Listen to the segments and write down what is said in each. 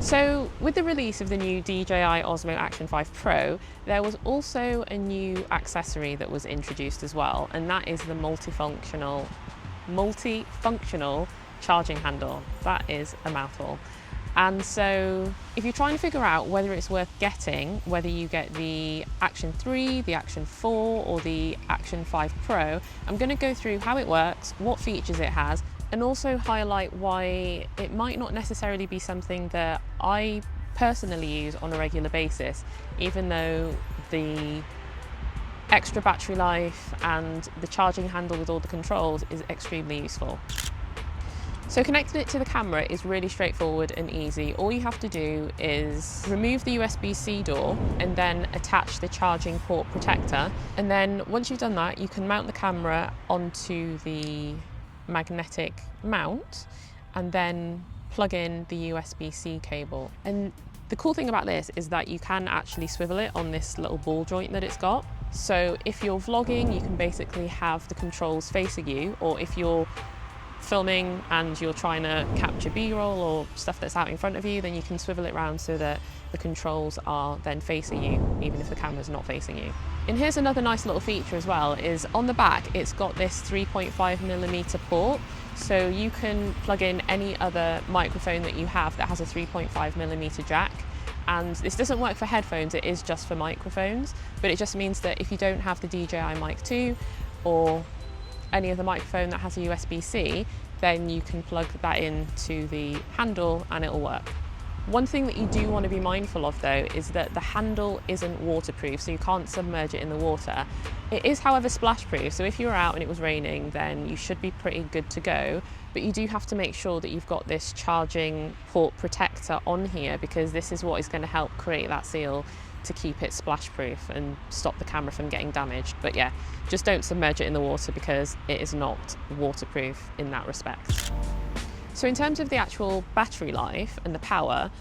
So with the release of the new DJI Osmo Action 5 Pro, there was also a new accessory that was introduced as well, and that is the multifunctional charging handle. That is a mouthful. And so if you're trying to figure out whether it's worth getting, whether you get the Action 3, the Action 4 or the Action 5 Pro, I'm going to go through how it works, what features it has, and also highlight why it might not necessarily be something that I personally use on a regular basis, even though the extra battery life and the charging handle with all the controls is extremely useful. So connecting it to the camera is really straightforward and easy. All you have to do is remove the USB-C door and then attach the charging port protector. And then once you've done that, you can mount the camera onto the magnetic mount and then plug in the USB-C cable. And the cool thing about this is that you can actually swivel it on this little ball joint that it's got. So if you're vlogging, you can basically have the controls facing you, or if you're filming and you're trying to capture B-roll or stuff that's out in front of you, then you can swivel it around so that the controls are then facing you, even if the camera's not facing you. And here's another nice little feature as well, is on the back it's got this 3.5mm port, so you can plug in any other microphone that you have that has a 3.5mm jack. And this doesn't work for headphones, it is just for microphones, but it just means that if you don't have the DJI Mic 2 or any other microphone that has a USB-C, then you can plug that into the handle and it'll work. One thing that you do want to be mindful of though is that the handle isn't waterproof, so you can't submerge it in the water. It is, however, splash proof, so if you were out and it was raining, then you should be pretty good to go. But you do have to make sure that you've got this charging port protector on here, because this is what is going to help create that seal to keep it splash proof and stop the camera from getting damaged. But yeah, just don't submerge it in the water because it is not waterproof in that respect. So in terms of the actual battery life and the power,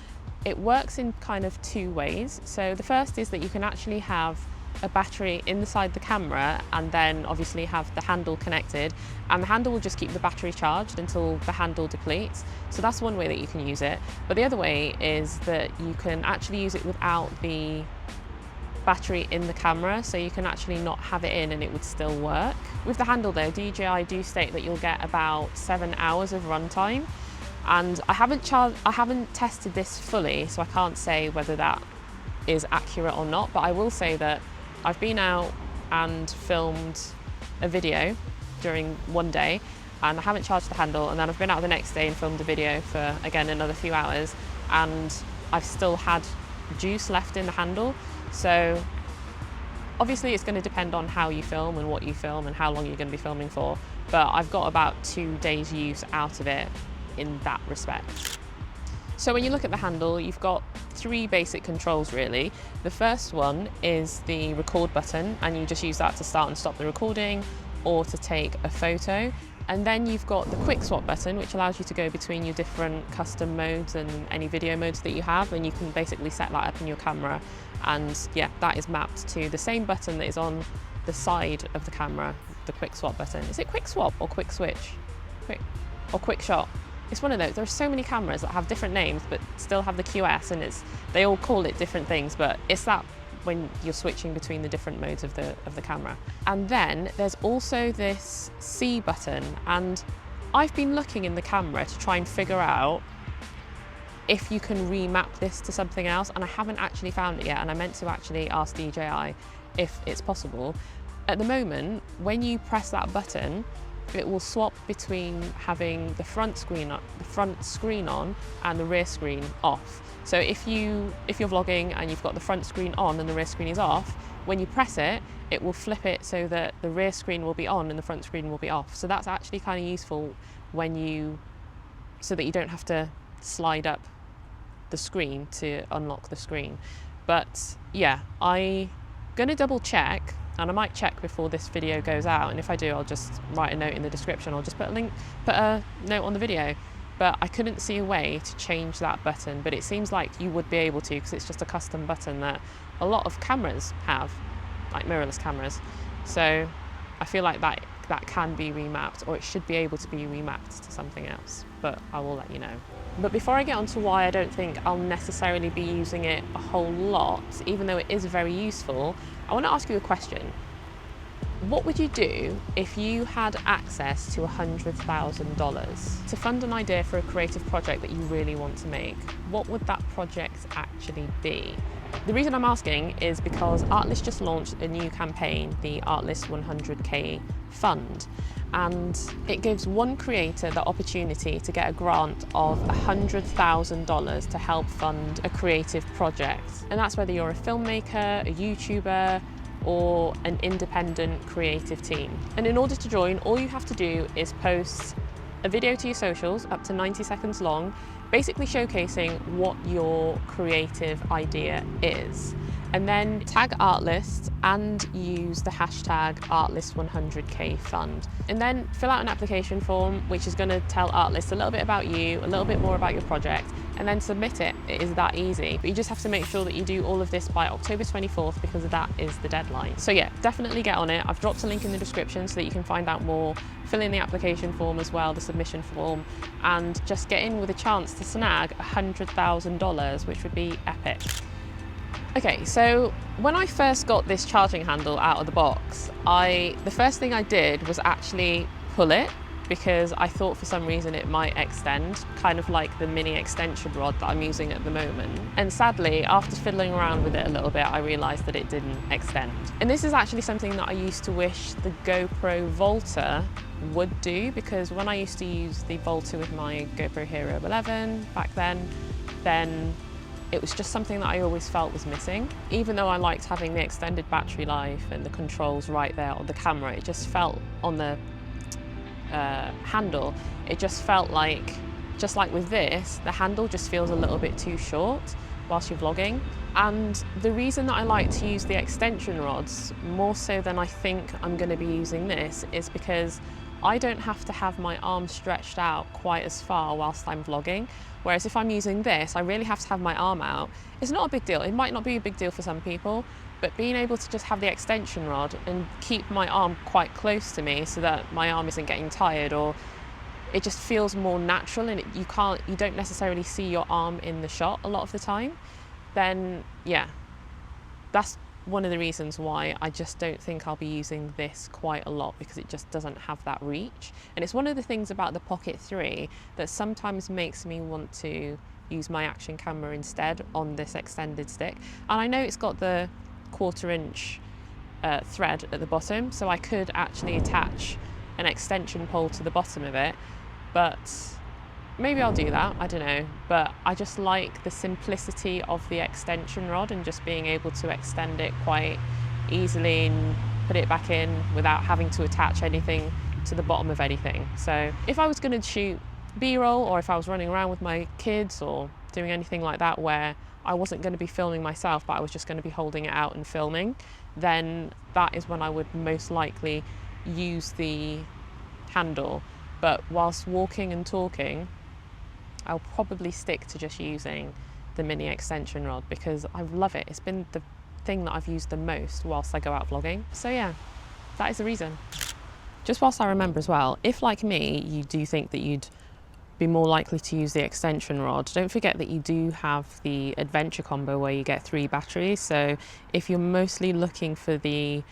it works in kind of two ways. So the first is that you can actually have a battery inside the camera and then obviously have the handle connected, and the handle will just keep the battery charged until the handle depletes. So that's one way that you can use it. But the other way is that you can actually use it without the battery in the camera, so you can actually not have it in and it would still work. With the handle though, DJI do state that you'll get about 7 hours of runtime, and I haven't tested this fully, so I can't say whether that is accurate or not, but I will say that I've been out and filmed a video during one day and I haven't charged the handle, and then I've been out the next day and filmed a video for, again, another few hours, and I've still had juice left in the handle. So obviously it's going to depend on how you film and what you film and how long you're going to be filming for, but I've got about 2 days use out of it in that respect. So when you look at the handle, you've got 3 basic controls really. The first one is the record button, and you just use that to start and stop the recording or to take a photo. And then you've got the quick swap button, which allows you to go between your different custom modes and any video modes that you have, and you can basically set that up in your camera. And yeah, that is mapped to the same button that is on the side of the camera, the quick swap button. Is it quick swap or quick switch? Quick shot? It's one of those. There are so many cameras that have different names but still have the QS, and they all call it different things, but it's that when you're switching between the different modes of the camera. And then there's also this C button, and I've been looking in the camera to try and figure out if you can remap this to something else, and I haven't actually found it yet, and I meant to actually ask DJI if it's possible. At the moment, when you press that button, it will swap between having the front screen on and the rear screen off. So if you're vlogging and you've got the front screen on and the rear screen is off, when you press it, it will flip it so that the rear screen will be on and the front screen will be off. So that's actually kind of useful so that you don't have to slide up the screen to unlock the screen. But yeah, I'm gonna double check, and I might check before this video goes out, and if I do, I'll just write a note in the description. I'll just put a note on the video. But I couldn't see a way to change that button, but it seems like you would be able to, because it's just a custom button that a lot of cameras have, like mirrorless cameras. So I feel like that can be remapped, or it should be able to be remapped to something else, but I will let you know. But before I get on to why I don't think I'll necessarily be using it a whole lot, even though it is very useful, I want to ask you a question. What would you do if you had access to $100,000 to fund an idea for a creative project that you really want to make? What would that project actually be? The reason I'm asking is because Artlist just launched a new campaign, the Artlist 100K Fund, and it gives one creator the opportunity to get a grant of $100,000 to help fund a creative project. And that's whether you're a filmmaker, a YouTuber, or an independent creative team. And in order to join, all you have to do is post a video to your socials up to 90 seconds long, basically showcasing what your creative idea is. And then tag Artlist and use the hashtag Artlist100K Fund. And then fill out an application form, which is going to tell Artlist a little bit about you, a little bit more about your project, and then submit it. It is that easy. But you just have to make sure that you do all of this by October 24th because that is the deadline. So yeah, definitely get on it. I've dropped a link in the description so that you can find out more, fill in the application form as well, the submission form, and just get in with a chance to snag $100,000, which would be epic. Okay, so when I first got this charging handle out of the box, the first thing I did was actually pull it because I thought for some reason it might extend, kind of like the mini extension rod that I'm using at the moment. And sadly, after fiddling around with it a little bit, I realised that it didn't extend. And this is actually something that I used to wish the GoPro Volta would do, because when I used to use the Volta with my GoPro Hero 11 back then it was just something that I always felt was missing. Even though I liked having the extended battery life and the controls right there on the camera, it just felt on the handle, it just felt like, just like with this, the handle just feels a little bit too short whilst you're vlogging. And the reason that I like to use the extension rods more so than I think I'm going to be using this is because I don't have to have my arm stretched out quite as far whilst I'm vlogging. Whereas if I'm using this, I really have to have my arm out. It's not a big deal. It might not be a big deal for some people, but being able to just have the extension rod and keep my arm quite close to me so that my arm isn't getting tired, or it just feels more natural and you don't necessarily see your arm in the shot a lot of the time, then yeah, that's one of the reasons why I just don't think I'll be using this quite a lot, because it just doesn't have that reach. And it's one of the things about the Pocket 3 that sometimes makes me want to use my action camera instead on this extended stick. And I know it's got the 1/4 inch thread at the bottom, so I could actually attach an extension pole to the bottom of it, but maybe I'll do that, I don't know. But I just like the simplicity of the extension rod and just being able to extend it quite easily and put it back in without having to attach anything to the bottom of anything. So if I was going to shoot B-roll, or if I was running around with my kids or doing anything like that where I wasn't going to be filming myself but I was just going to be holding it out and filming, then that is when I would most likely use the handle. But whilst walking and talking, I'll probably stick to just using the mini extension rod because I love it. It's been the thing that I've used the most whilst I go out vlogging. So yeah, that is the reason. Just whilst I remember as well, if like me, you do think that you'd be more likely to use the extension rod, don't forget that you do have the adventure combo where you get 3 batteries. So if you're mostly looking for the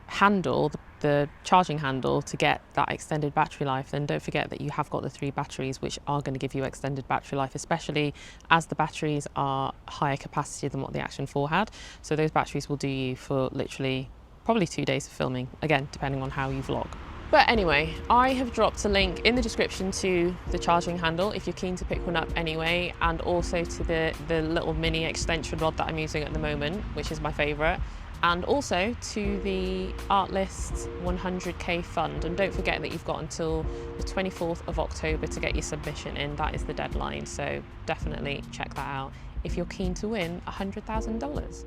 handle, the charging handle, to get that extended battery life, then don't forget that you have got the 3 batteries, which are going to give you extended battery life, especially as the batteries are higher capacity than what the Action 4 had. So those batteries will do you for literally probably 2 days of filming, again depending on how you vlog. But anyway, I have dropped a link in the description to the charging handle if you're keen to pick one up anyway, and also to the little mini extension rod that I'm using at the moment, which is my favourite, and also to the Artlist 100K Fund. And don't forget that you've got until the 24th of October to get your submission in. That is the deadline, so definitely check that out if you're keen to win $100,000.